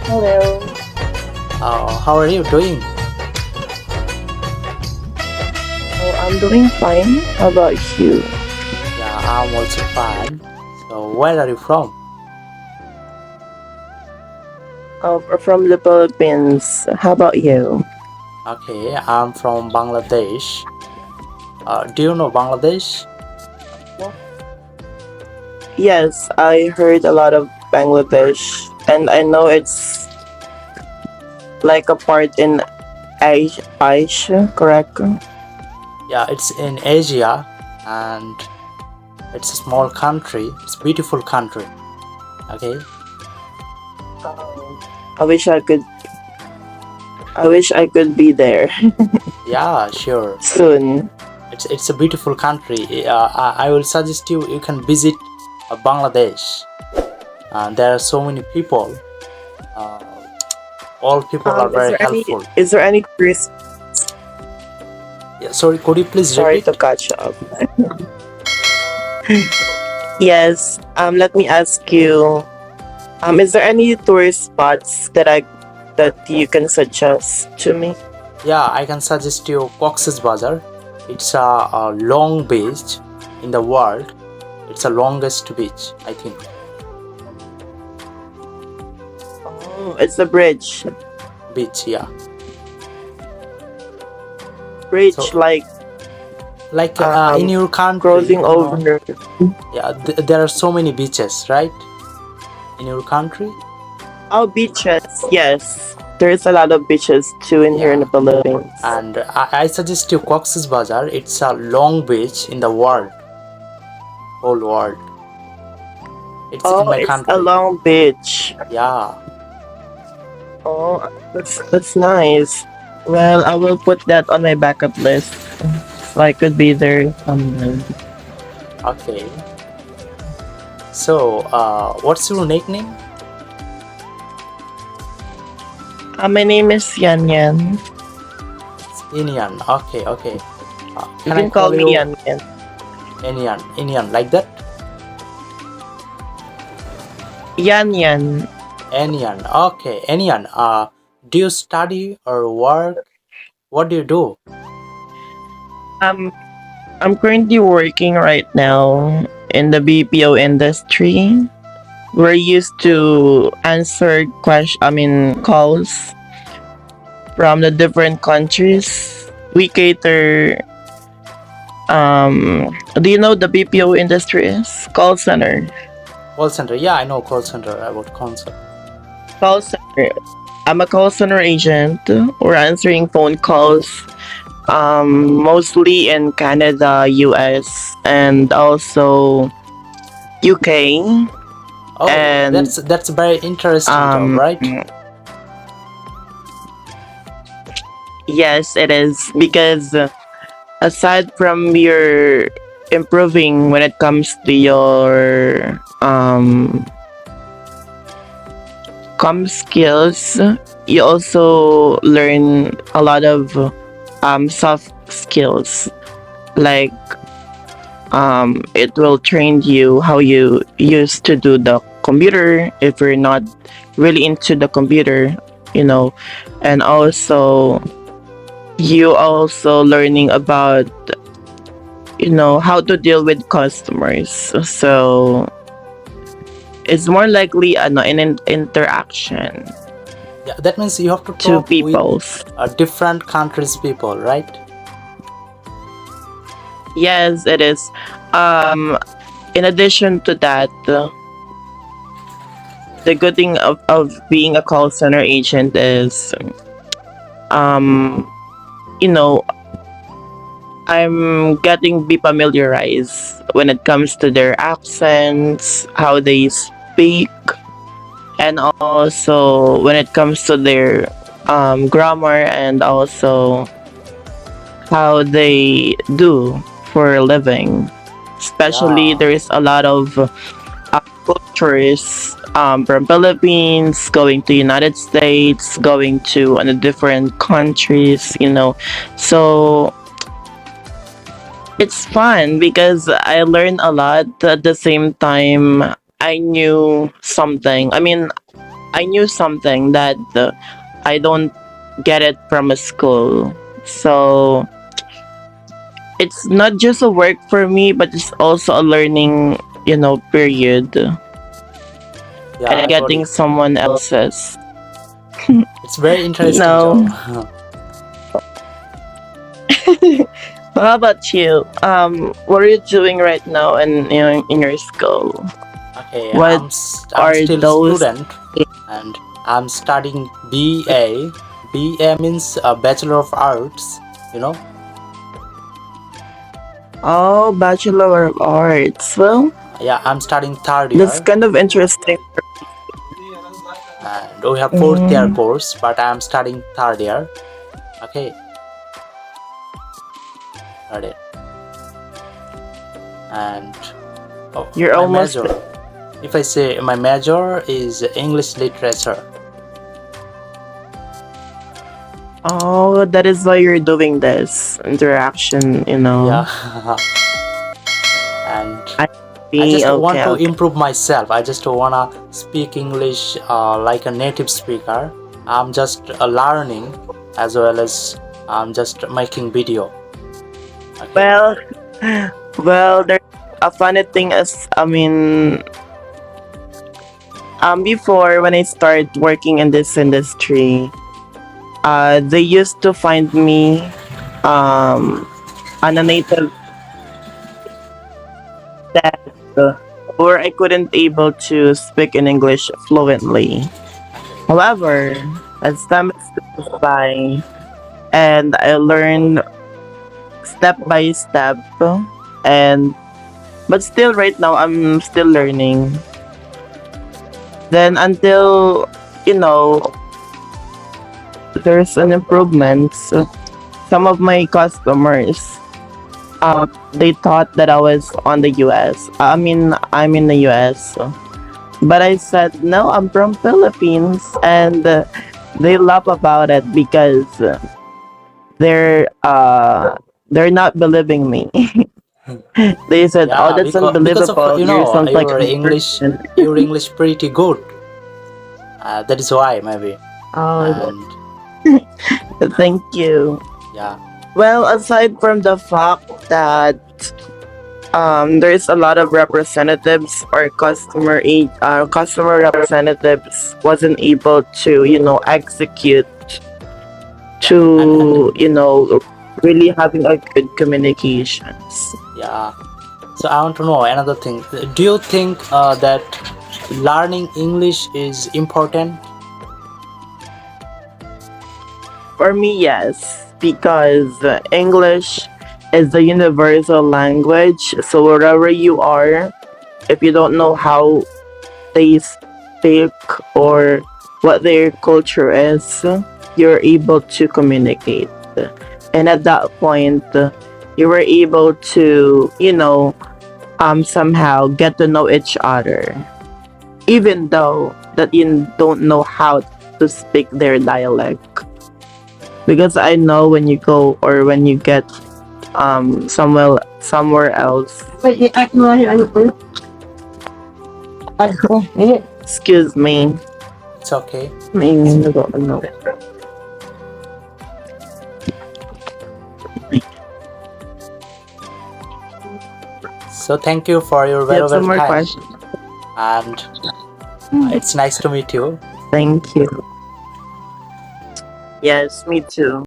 Hello. How are you doing? Oh, I'm doing fine. How about you? Yeah, I'm also fine. So, where are you from? Oh, we're from the Philippines. How about you? Okay, I'm from Bangladesh. Do you know Bangladesh? Yes, I heard a lot of Bangladesh, and I know it's like a part in Asia, correct? Yeah, it's in Asia and it's a small country. It's a beautiful country. Okay, I wish I could. I wish I could be there yeah, sure. soon. It's a beautiful country. I will suggest you can visit Bangladesh. There are so many people. Uh, all people are Is very there any? helpful. Is there any tourist? Yeah, sorry, could you please Sorry repeat? to catch up. Yes. Let me ask you. Is there any tourist spots that you can suggest to me? Yeah, I can suggest you Cox's Bazar. It's a long beach in the world. It's the longest beach, I think. Oh, it's a bridge. Beach, yeah. Bridge So, like like in um your country, crossing over. yeah, there are so many beaches, right? In your country, Oh, beaches. Yes. There's a lot of beaches too in here in the yeah. Philippines. And I suggest you Cox's Bazar. It's a long beach in the world, whole world. It's in Oh, my it's a country. long beach. Yeah. Oh, that's nice. Well, I will put that on my backup list so I could be there someday. Okay. So, what's your nickname? My name is Yan Yan. Inian. Okay, okay. You Can I can call call me you Yan Yan. Inian? Inian, like that? Yan Yan. Enian. Okay, Enian. Do you study or work? What do you do? Um, I'm currently working right now in the BPO industry. We're used to answer calls from the different countries. We cater. Do you know the BPO industry is call center? Call center. Yeah, I know call center about concept. Call center. I'm a call center agent. We're answering phone calls, mostly in Canada, US, and also UK. Oh, And that's a very interesting job, um, right? yes, it is because aside from your improving when it comes to your com skills, you also learn a lot of soft skills like it will train you how you used to do the computer if you're not really into the computer, you know, and also you also learning about how to deal with customers. So it's more likely an interaction Yeah, that means you have to to talk with peoples. different countries' people, right? Yes, it is. In addition to that, the good thing of being a call center agent is um you know I'm getting be familiarized when it comes to their accents, how they speak, and also when it comes to their grammar, and also how they do for a living. Especially Yeah. there is a lot of cultures from Philippines going to United States, going to different countries, So it's fun because I learned a lot at the same time. I knew something. I mean, I knew something that I don't get it from a school. So it's not just a work for me, but it's also a learning, period. Yeah, And I got getting it. someone else's. It's very interesting No. job. How about you? What are you doing right now in your school? Okay, What I'm are still those? student and I'm studying BA. BA means Bachelor of Arts, you know. Oh, Bachelor of Arts. Well, Yeah, I'm studying third that's year kind of interesting. and we have fourth year Mm, course, but I'm studying third year. Okay, third year. And you're my almost. major, if I say my major is English literature. Oh, that is why you're doing this interaction. Yeah. And I I see. just want Okay, to okay. improve myself. I just wanna speak English like a native speaker. I'm just learning as well as I'm just making video. Okay. Well, there's a funny thing is, before when I started working in this industry, they used to find me, on a native that, where I couldn't able to speak in English fluently. However, as time goes by, and I learned step by step, and but still right now I'm still learning. Then until you know there's an improvement. So some of my customers, they thought that I was on the US. I mean, I'm in the US. But I said, no, I'm from Philippines. And they laugh about it because they're uh, they're not believing me. They said, oh, Yeah, that's because of unbelievable. You sound like your a English, person. your English pretty good. That is why maybe. Oh, And thank you. yeah, Well, aside from the fact that there's a lot of representatives or customer representatives wasn't able to execute to really having a good communications. yeah. So I want to know another thing. Do you think that learning English is important? For me, yes, because English is the universal language. So wherever you are, if you don't know how they speak or what their culture is, you're able to communicate. And at that point, you were able to, somehow get to know each other, even though that you don't know how to speak their dialect. Because I know when you go or when you get somewhere else. Excuse me. It's okay. No. So thank you for your You have some valuable more time, questions? and it's nice to meet you. Thank you. Yes, me too.